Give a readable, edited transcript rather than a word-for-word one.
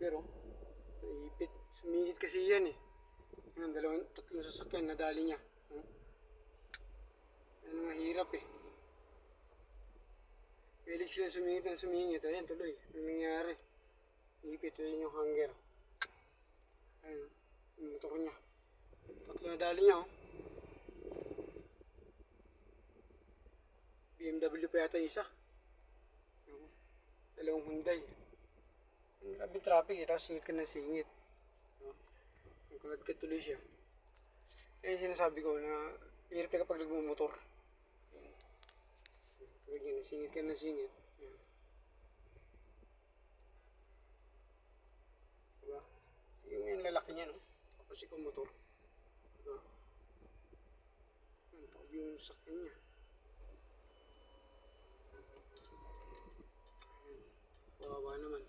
driver, oh. Naipit. Sumingit kasi yan eh. Yan, tatlong sasakyan nadali niya. Yan ang mahirap eh. Pilig sila sumingit. Ayan, tuloy. Ang nangyari. Naipit. Ayan yung hanger. Ayan, yung motor niya. Tatlo nadali niya, oh. BMW pa yata isa. Dalawang Hyundai. Grabe traffic eh, tapos singit ka ng singit. Nagkalagkat tuloy siya. Kaya sinasabi ko na hirap ka kapag nagmumotor. Kapag yun, singit ka ng singit. Diba? Yung lalaki niya, no? Tapos ikaw motor. Diba? Tapos yung sakyan niya. Kawawa naman.